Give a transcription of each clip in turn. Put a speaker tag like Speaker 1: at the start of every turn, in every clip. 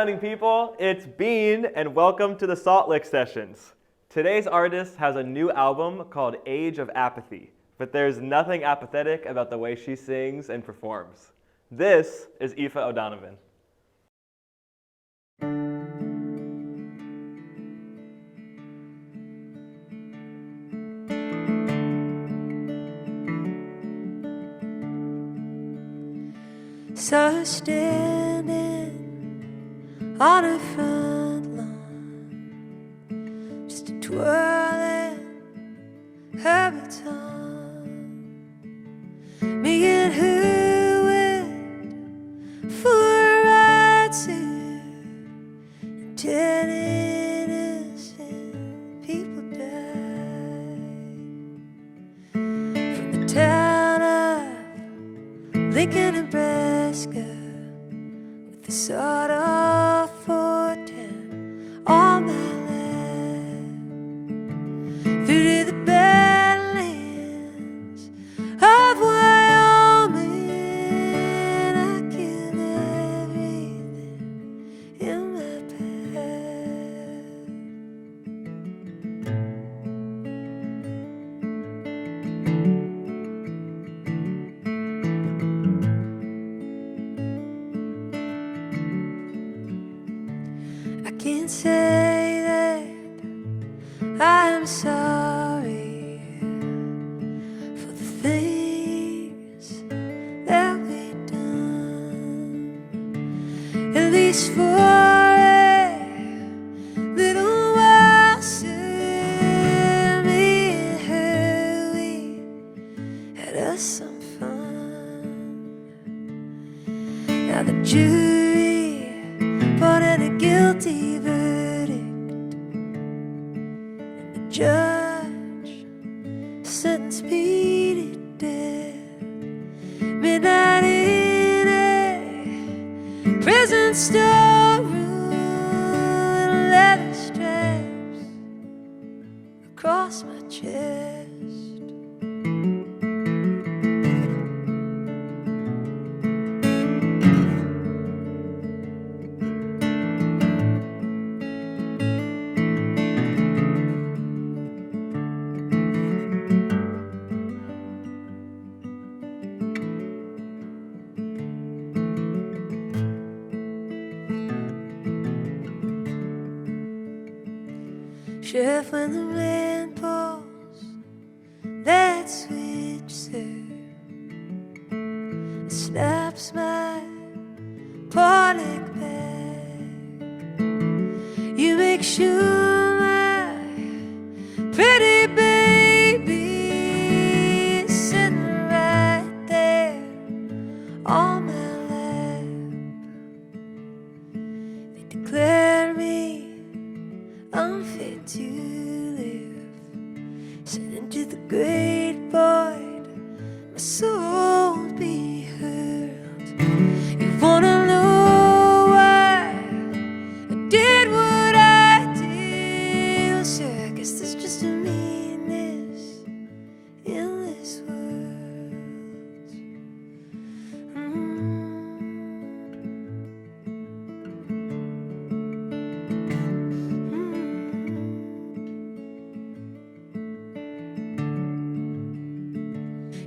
Speaker 1: sounding people, it's Beane, and welcome to the Salt Lick Sessions. Today's artist has a new album called Age of Apathy, but there's nothing apathetic about the way she sings and performs. This is Aoife O'Donovan.
Speaker 2: So standing on a front line, just a twirling her baton, me and her went for a ride to 10 innocent people died from the town of Lincoln, Nebraska, with the sawed off 410 on my lap, through to the badlands of Wyoming. I killed everything in my can't say that I'm sorry for the things that we've done, at least for a little while. Soon me and her, we had us some fun. Now the jury brought in a guilty verdict, and the judge sentenced me to death. Midnight in a prison storeroom, and leather straps across my chest. Chef, when the man pulls that switch, sir, it snaps my panic back. You make sure my pretty baby is sitting right there on my lap. They declare me unfit to live, sent into the great void, my soul will be hurled. You wanna know why I did what I did? Well, sir, I guess there's just a meanness in this world.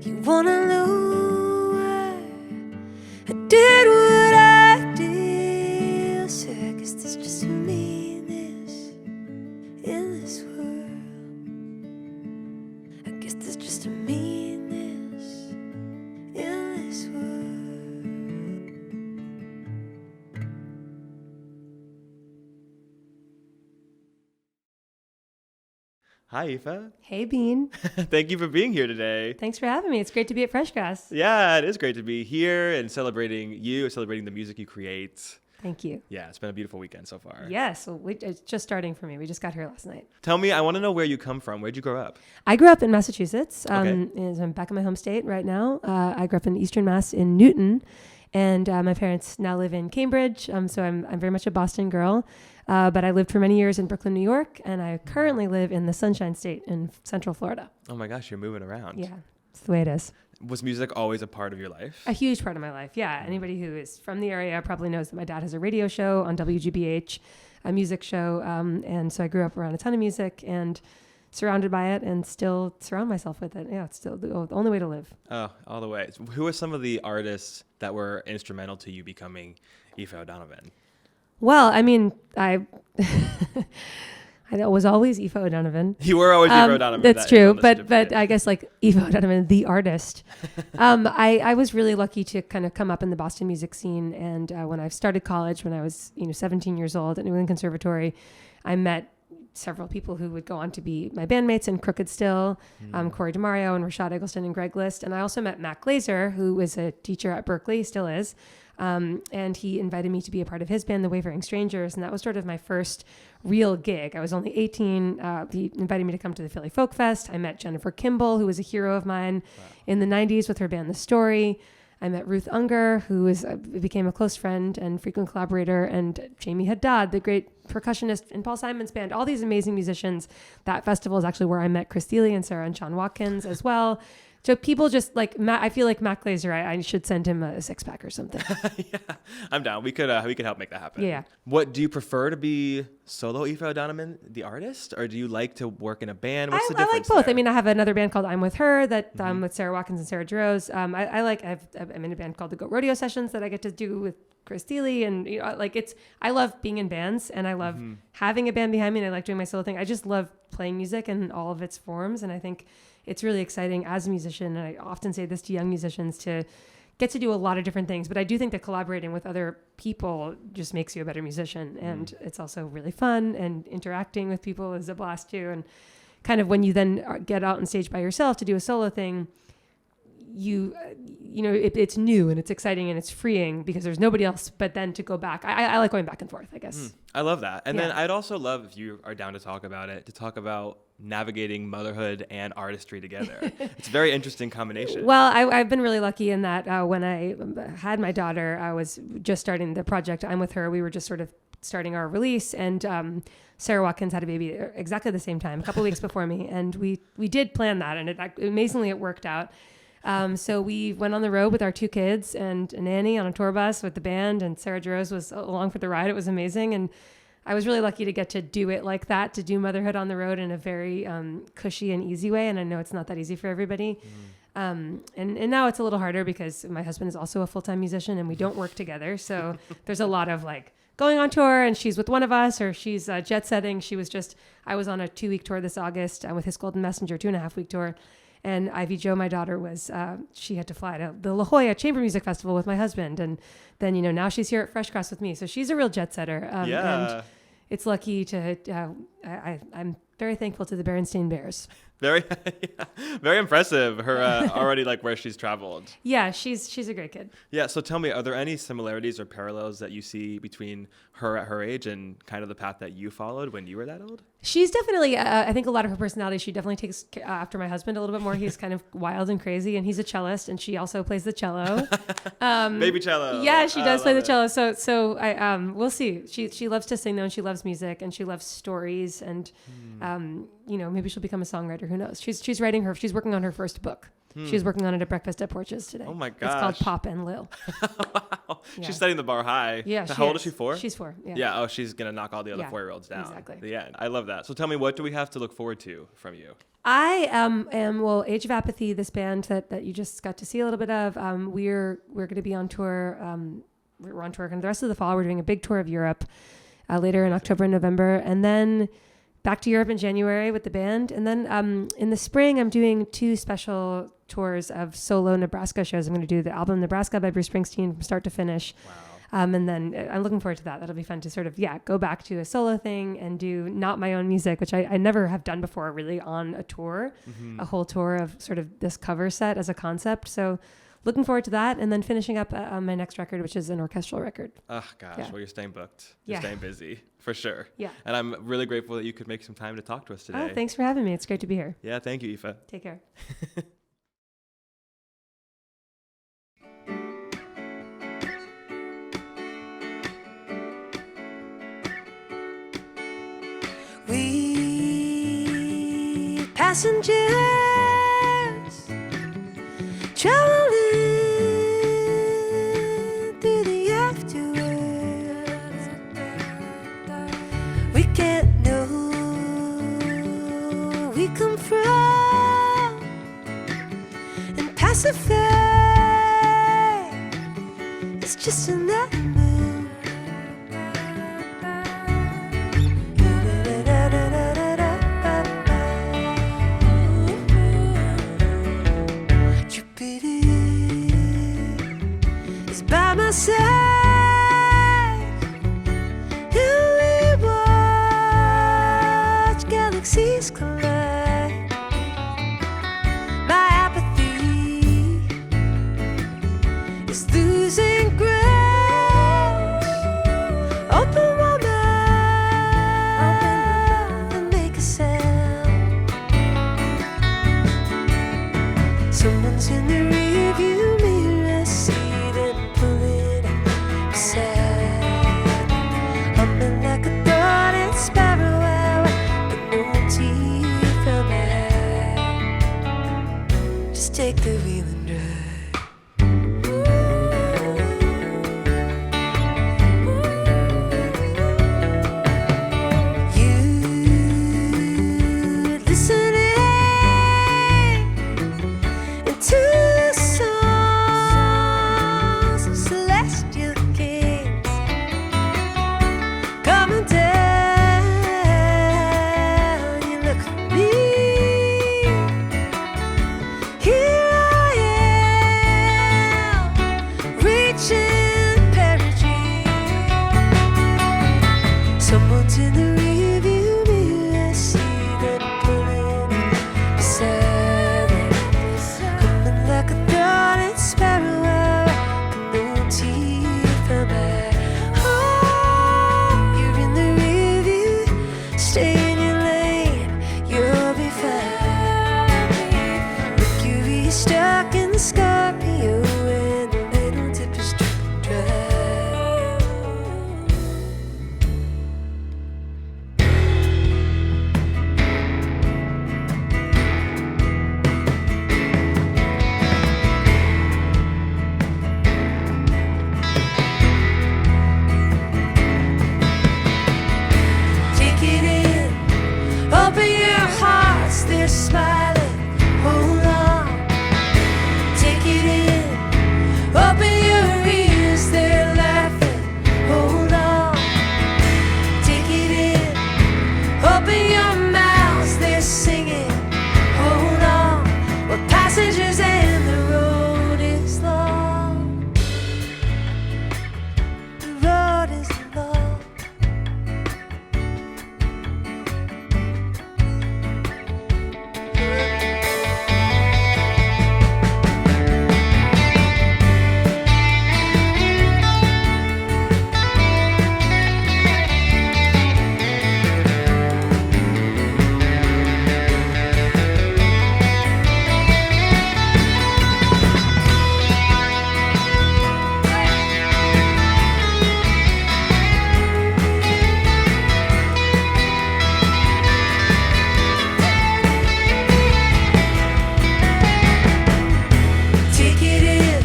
Speaker 2: You wanna know why I did what I did? So I guess there's just a meanness in this world. I guess there's just a meanness in this world.
Speaker 1: Hi, Aoife.
Speaker 3: Hey, Beane.
Speaker 1: Thank you for being here today.
Speaker 3: Thanks for having me. It's great to be at FreshGrass.
Speaker 1: Yeah, it is great to be here and celebrating you, celebrating the music you create.
Speaker 3: Thank you.
Speaker 1: Yeah, it's been a beautiful weekend so far.
Speaker 3: Yes, well, it's just starting for me. We just got here last night.
Speaker 1: Tell me, I want to know where you come from. Where'd you grow up?
Speaker 3: I grew up in Massachusetts.
Speaker 1: Okay.
Speaker 3: I'm back in my home state right now. I grew up in Eastern Mass in Newton, and my parents now live in Cambridge. So I'm very much a Boston girl. But I lived for many years in Brooklyn, New York, and I currently live in the Sunshine State in Central Florida.
Speaker 1: Oh my gosh, you're moving around.
Speaker 3: Yeah, it's the way it is.
Speaker 1: Was music always a part of your life?
Speaker 3: A huge part of my life. Yeah. Anybody who is from the area probably knows that my dad has a radio show on WGBH, a music show. And so I grew up around a ton of music and surrounded by it and still surround myself with it. Yeah, it's still the only way to live.
Speaker 1: Oh, all the way. Who are some of the artists that were instrumental to you becoming Aoife O'Donovan?
Speaker 3: Well, I mean, I was always Aoife O'Donovan.
Speaker 1: You were always Aoife O'Donovan.
Speaker 3: That's true. But I guess like Aoife O'Donovan, the artist. I was really lucky to kind of come up in the Boston music scene. And when I started college, when I was 17 years old at New England Conservatory, I met several people who would go on to be my bandmates in Crooked Still, Corey DeMario and Rashad Eggleston and Greg List. And I also met Mac Glazer, who was a teacher at Berkeley, still is. And he invited me to be a part of his band, The Wavering Strangers. And that was sort of my first real gig. I was only 18. He invited me to come to the Philly Folk Fest. I met Jennifer Kimball, who was a hero of mine in the 90s with her band, The Story. I met Ruth Unger, who became a close friend and frequent collaborator, and Jamie Haddad, the great percussionist in Paul Simon's band, all these amazing musicians. That festival is actually where I met Chris Thiele and Sarah and Sean Watkins as well. So people just like I feel like Mac Glazer, I should send him a 6-pack or something.
Speaker 1: Yeah, I'm down. We could help make that happen.
Speaker 3: Yeah.
Speaker 1: What do you prefer to be solo Aoife O'Donovan, the artist, or do you like to work in a band? What's the difference?
Speaker 3: I like both.
Speaker 1: There?
Speaker 3: I mean, I have another band called I'm With Her that with Sarah Watkins and Sarah Jarose. I'm in a band called the Goat Rodeo Sessions that I get to do with Chris Thiele, and I love being in bands, and I love having a band behind me, and I like doing my solo thing. I just love playing music in all of its forms, and I think it's really exciting as a musician, and I often say this to young musicians, to get to do a lot of different things. But I do think that collaborating with other people just makes you a better musician, and it's also really fun, and interacting with people is a blast too. And kind of when you then get out on stage by yourself to do a solo thing, it's new and it's exciting and it's freeing because there's nobody else. But then to go back, I like going back and forth, I guess.
Speaker 1: I love that. And then I'd also love, if you are down to talk about navigating motherhood and artistry together. It's a very interesting combination.
Speaker 3: Well, I've been really lucky in that when I had my daughter, I was just starting the project I'm With Her. We were just sort of starting our release, and Sarah Watkins had a baby exactly the same time, a couple weeks before me. And we did plan that, and amazingly it worked out. So we went on the road with our 2 kids and a nanny on a tour bus with the band, and Sarah Jarose was along for the ride. It was amazing. And I was really lucky to get to do it like that, to do motherhood on the road in a very cushy and easy way. And I know it's not that easy for everybody. And now it's a little harder because my husband is also a full-time musician and we don't work together. So there's a lot of like going on tour, and she's with one of us, or she's jet setting. I was on a 2-week tour this August with His Golden Messenger, 2.5-week tour. And Ivy Jo, my daughter, she had to fly to the La Jolla Chamber Music Festival with my husband. And then, now she's here at FreshGrass with me. So she's a real jet setter. And it's lucky to, I'm very thankful to the Berenstain Bears.
Speaker 1: Very, very impressive. Her already like where she's traveled.
Speaker 3: Yeah, she's a great kid.
Speaker 1: Yeah. So tell me, are there any similarities or parallels that you see between her at her age and kind of the path that you followed when you were that old?
Speaker 3: She's definitely, I think a lot of her personality, she definitely takes after my husband a little bit more. He's kind of wild and crazy, and he's a cellist, and she also plays the cello.
Speaker 1: Baby cello.
Speaker 3: Yeah, she does play the cello. So I we'll see. She loves to sing though, and she loves music, and she loves stories, and maybe she'll become a songwriter. Who knows? She's working on her first book. She's working on it at Breakfast at Porches today.
Speaker 1: Oh my gosh.
Speaker 3: It's called Pop and Lil.
Speaker 1: Wow. Yeah. She's setting the bar high.
Speaker 3: Yeah.
Speaker 1: How old is she? 4?
Speaker 3: She's 4. Yeah.
Speaker 1: Yeah. Oh, she's going to knock all the other 4-year-olds down.
Speaker 3: Exactly.
Speaker 1: At the end. I love that. So tell me, what do we have to look forward to from you?
Speaker 3: I am Age of Apathy, this band that you just got to see a little bit of. We're going to be on tour. We're on tour and the rest of the fall. We're doing a big tour of Europe later in October and November, and then back to Europe in January with the band. And then in the spring, I'm doing 2 special tours of solo Nebraska shows. I'm going to do the album Nebraska by Bruce Springsteen from start to finish.
Speaker 1: Wow.
Speaker 3: And then I'm looking forward to that. That'll be fun to sort of, go back to a solo thing and do not my own music, which I never have done before really on a tour, a whole tour of sort of this cover set as a concept. So looking forward to that, and then finishing up my next record, which is an orchestral record.
Speaker 1: Oh, gosh. Yeah. Well, you're staying booked.
Speaker 3: You're
Speaker 1: staying busy, for sure.
Speaker 3: Yeah.
Speaker 1: And I'm really grateful that you could make some time to talk to us today.
Speaker 3: Oh, thanks for having me. It's great to be here.
Speaker 1: Yeah, thank you, Aoife.
Speaker 3: Take care.
Speaker 2: We passengers traveling through the afterworld. We can't know where we come from and pacify. It's just another mood. By my side, and we watch galaxies collide. My apathy is losing ground. Open my mouth and make a sound. Someone's in the rearview mirror, see them pulling up beside. Humming like a darting sparrow out, but no teeth from my eye. Just take the wheel and drive. You listening into the songs of celestial kings coming down. You look for me. Here I am, reaching perigee. Someone's in the rearview mirror, see them pulling up beside them. Humming like a darting sparrow out, but no teeth from my eye. Oh, you're in the rearview, stay in your lane, you'll be fine. Mercury stuck in the Scorpio, and the little tip is dripping dry. Take it in, open your hearts, they're smiling, hold on. Take it in, open your ears, they're laughing, hold on. Take it in, open your mouths, they're singing, hold on. We're passengers and the road is long. The road is long. Take it in,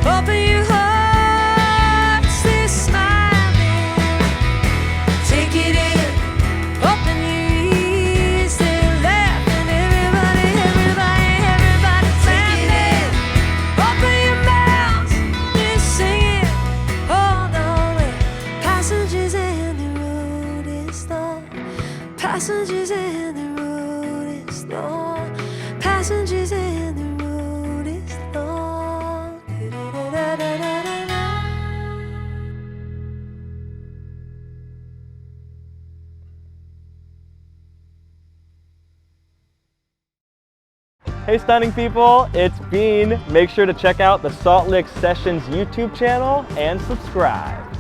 Speaker 2: open your hearts, they're smiling. Take it in, open your ears, they're laughing. Everybody, everybody, everybody's laughing. Open your mouths, they're singing. Hold on, we're passengers and the road is long. Passengers and the road is long. Passengers and the road is long. Da-da-da-da-da-da-da.
Speaker 1: Hey stunning people, it's Beane. Make sure to check out the Salt Lick Sessions YouTube channel and subscribe.